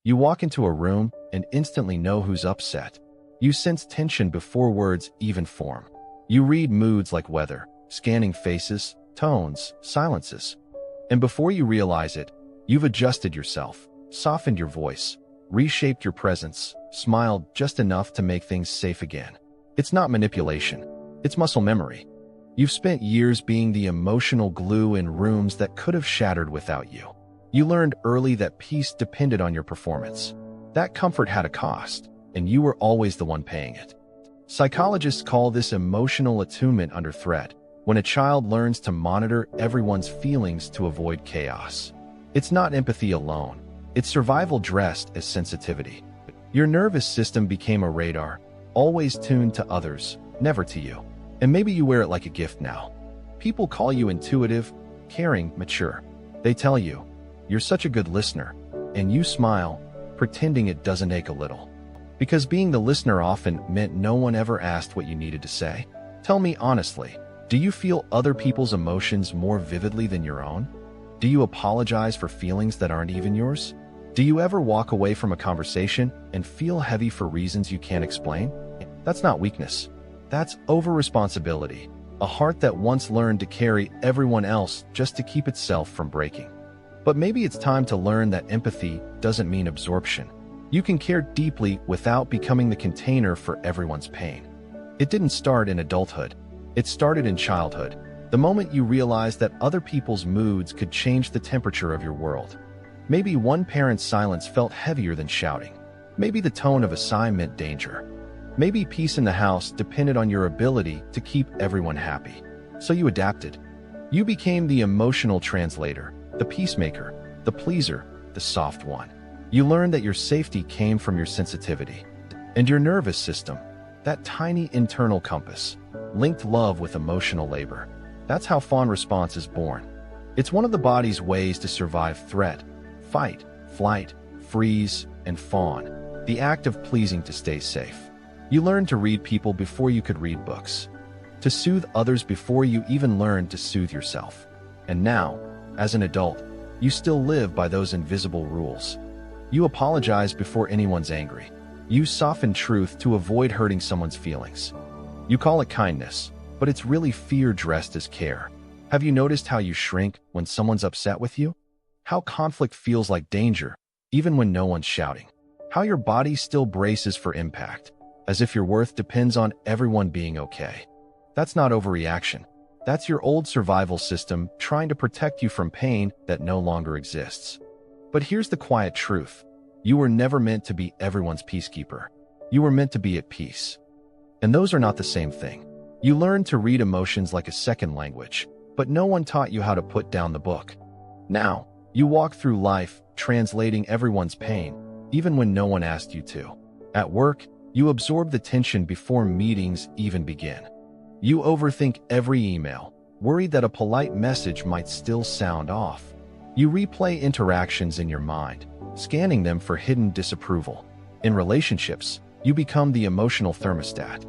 You walk into a room and instantly know who's upset. You sense tension before words even form. You read moods like weather, scanning faces, tones, silences. And before you realize it, you've adjusted yourself, softened your voice, reshaped your presence, smiled just enough to make things safe again. It's not manipulation. It's muscle memory. You've spent years being the emotional glue in rooms that could have shattered without you. You learned early that peace depended on your performance. That comfort had a cost, and you were always the one paying it. Psychologists call this emotional attunement under threat, when a child learns to monitor everyone's feelings to avoid chaos. It's not empathy alone. It's survival dressed as sensitivity. Your nervous system became a radar, always tuned to others, never to you. And maybe you wear it like a gift now. People call you intuitive, caring, mature. They tell you, "You're such a good listener," and you smile, pretending it doesn't ache a little. Because being the listener often meant no one ever asked what you needed to say. Tell me honestly, do you feel other people's emotions more vividly than your own? Do you apologize for feelings that aren't even yours? Do you ever walk away from a conversation and feel heavy for reasons you can't explain? That's not weakness. That's over-responsibility, a heart that once learned to carry everyone else just to keep itself from breaking. But maybe it's time to learn that empathy doesn't mean absorption. You can care deeply without becoming the container for everyone's pain. It didn't start in adulthood. It started in childhood, the moment you realized that other people's moods could change the temperature of your world. Maybe one parent's silence felt heavier than shouting. Maybe the tone of a sigh meant danger. Maybe peace in the house depended on your ability to keep everyone happy. So you adapted. You became the emotional translator, the peacemaker, the pleaser, the soft one. You learned that your safety came from your sensitivity. And your nervous system, that tiny internal compass, linked love with emotional labor. That's how fawn response is born. It's one of the body's ways to survive threat, fight, flight, freeze, and fawn, the act of pleasing to stay safe. You learned to read people before you could read books, to soothe others before you even learned to soothe yourself. And now, as an adult, you still live by those invisible rules. You apologize before anyone's angry. You soften truth to avoid hurting someone's feelings. You call it kindness, but it's really fear dressed as care. Have you noticed how you shrink when someone's upset with you? How conflict feels like danger, even when no one's shouting. How your body still braces for impact, as if your worth depends on everyone being okay. That's not overreaction. That's your old survival system trying to protect you from pain that no longer exists. But here's the quiet truth. You were never meant to be everyone's peacekeeper. You were meant to be at peace. And those are not the same thing. You learned to read emotions like a second language, but no one taught you how to put down the book. Now, you walk through life translating everyone's pain, even when no one asked you to. At work, you absorb the tension before meetings even begin. You overthink every email, worried that a polite message might still sound off. You replay interactions in your mind, scanning them for hidden disapproval. In relationships, you become the emotional thermostat.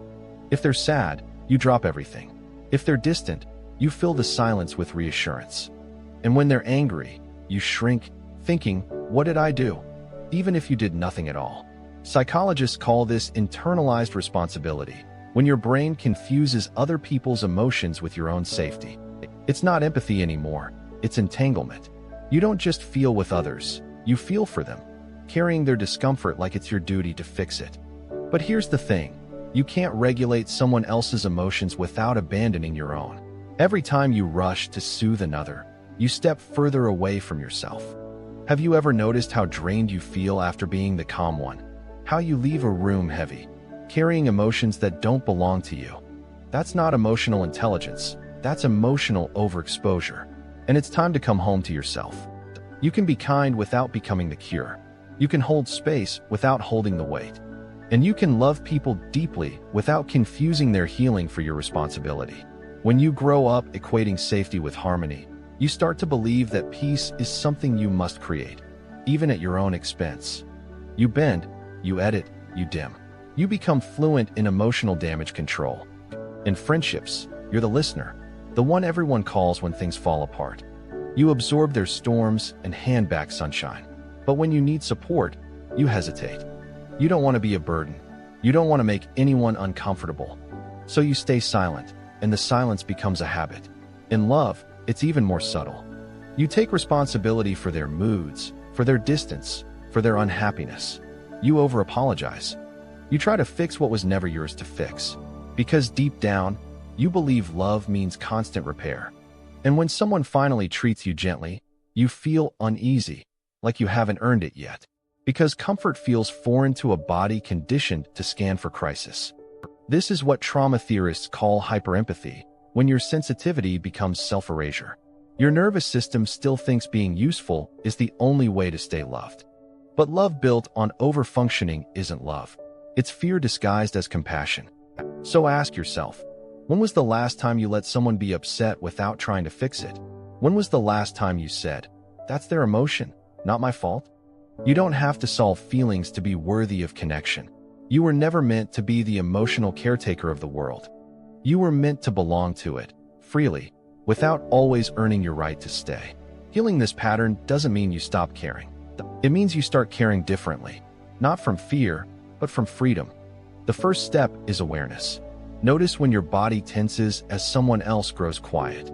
If they're sad, you drop everything. If they're distant, you fill the silence with reassurance. And when they're angry, you shrink, thinking, "What did I do?" Even if you did nothing at all. Psychologists call this internalized responsibility, when your brain confuses other people's emotions with your own safety. It's not empathy anymore, it's entanglement. You don't just feel with others, you feel for them, carrying their discomfort like it's your duty to fix it. But here's the thing, you can't regulate someone else's emotions without abandoning your own. Every time you rush to soothe another, you step further away from yourself. Have you ever noticed how drained you feel after being the calm one? How you leave a room heavy, carrying emotions that don't belong to you? That's not emotional intelligence, that's emotional overexposure. And it's time to come home to yourself. You can be kind without becoming the cure. You can hold space without holding the weight. And you can love people deeply without confusing their healing for your responsibility. When you grow up equating safety with harmony, you start to believe that peace is something you must create, even at your own expense. You bend, you edit, you dim. You become fluent in emotional damage control. In friendships, you're the listener, the one everyone calls when things fall apart. You absorb their storms and hand back sunshine. But when you need support, You hesitate. You don't want to be a burden. You don't want to make anyone uncomfortable. So you stay silent, and the silence becomes a habit. In love, it's even more subtle. You take responsibility for their moods, for their distance, for their unhappiness. You over-apologize. You try to fix what was never yours to fix. Because deep down, you believe love means constant repair. And when someone finally treats you gently, you feel uneasy, like you haven't earned it yet. Because comfort feels foreign to a body conditioned to scan for crisis. This is what trauma theorists call hyperempathy, when your sensitivity becomes self-erasure. Your nervous system still thinks being useful is the only way to stay loved. But love built on overfunctioning isn't love. It's fear disguised as compassion. So ask yourself, when was the last time you let someone be upset without trying to fix it? When was the last time you said, "That's their emotion, not my fault"? You don't have to solve feelings to be worthy of connection. You were never meant to be the emotional caretaker of the world. You were meant to belong to it, freely, without always earning your right to stay. Healing this pattern doesn't mean you stop caring. It means you start caring differently, not from fear, but from freedom. The first step is awareness. Notice when your body tenses as someone else grows quiet.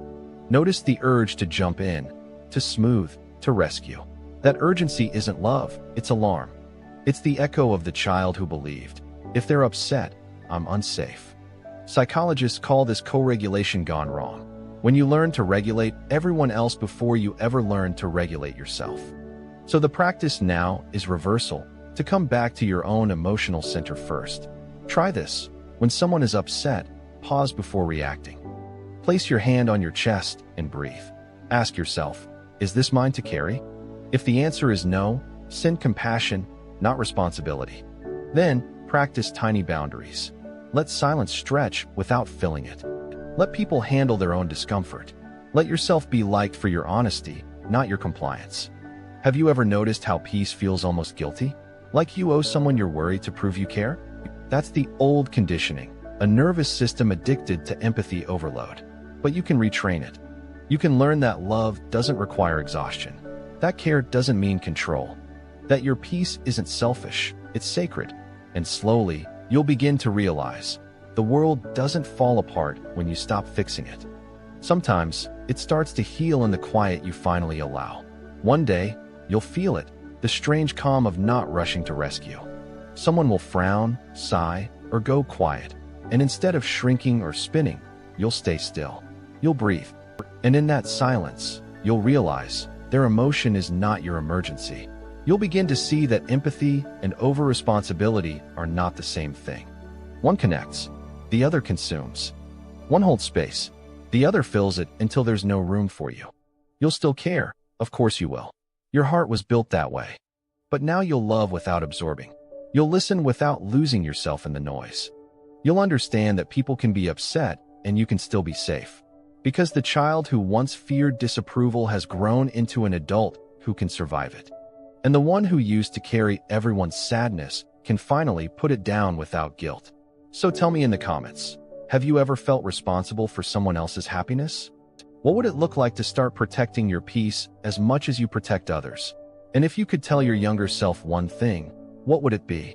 Notice the urge to jump in, to smooth, to rescue. That urgency isn't love, it's alarm. It's the echo of the child who believed, if they're upset, I'm unsafe. Psychologists call this co-regulation gone wrong. When you learn to regulate everyone else before you ever learn to regulate yourself. So the practice now is reversal, to come back to your own emotional center first. Try this. When someone is upset, pause before reacting. Place your hand on your chest and breathe. Ask yourself, is this mine to carry? If the answer is no, send compassion, not responsibility. Then, practice tiny boundaries. Let silence stretch without filling it. Let people handle their own discomfort. Let yourself be liked for your honesty, not your compliance. Have you ever noticed how peace feels almost guilty? Like you owe someone your worry to prove you care? That's the old conditioning, a nervous system addicted to empathy overload. But you can retrain it. You can learn that love doesn't require exhaustion. That care doesn't mean control. That your peace isn't selfish, it's sacred. And slowly, you'll begin to realize the world doesn't fall apart when you stop fixing it. Sometimes, it starts to heal in the quiet you finally allow. One day, you'll feel it, the strange calm of not rushing to rescue. Someone will frown, sigh, or go quiet, and instead of shrinking or spinning, you'll stay still. You'll breathe. And in that silence, you'll realize their emotion is not your emergency. You'll begin to see that empathy and over-responsibility are not the same thing. One connects, the other consumes. One holds space, the other fills it until there's no room for you. You'll still care, of course you will. Your heart was built that way. But now you'll love without absorbing. You'll listen without losing yourself in the noise. You'll understand that people can be upset and you can still be safe. Because the child who once feared disapproval has grown into an adult who can survive it. And the one who used to carry everyone's sadness can finally put it down without guilt. So tell me in the comments, have you ever felt responsible for someone else's happiness? What would it look like to start protecting your peace as much as you protect others? And if you could tell your younger self one thing, what would it be?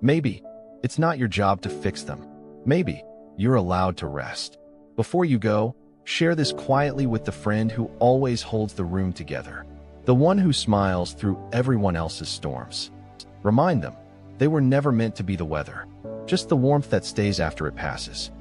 Maybe it's not your job to fix them. Maybe you're allowed to rest. Before you go, share this quietly with the friend who always holds the room together. The one who smiles through everyone else's storms. Remind them, they were never meant to be the weather, just the warmth that stays after it passes.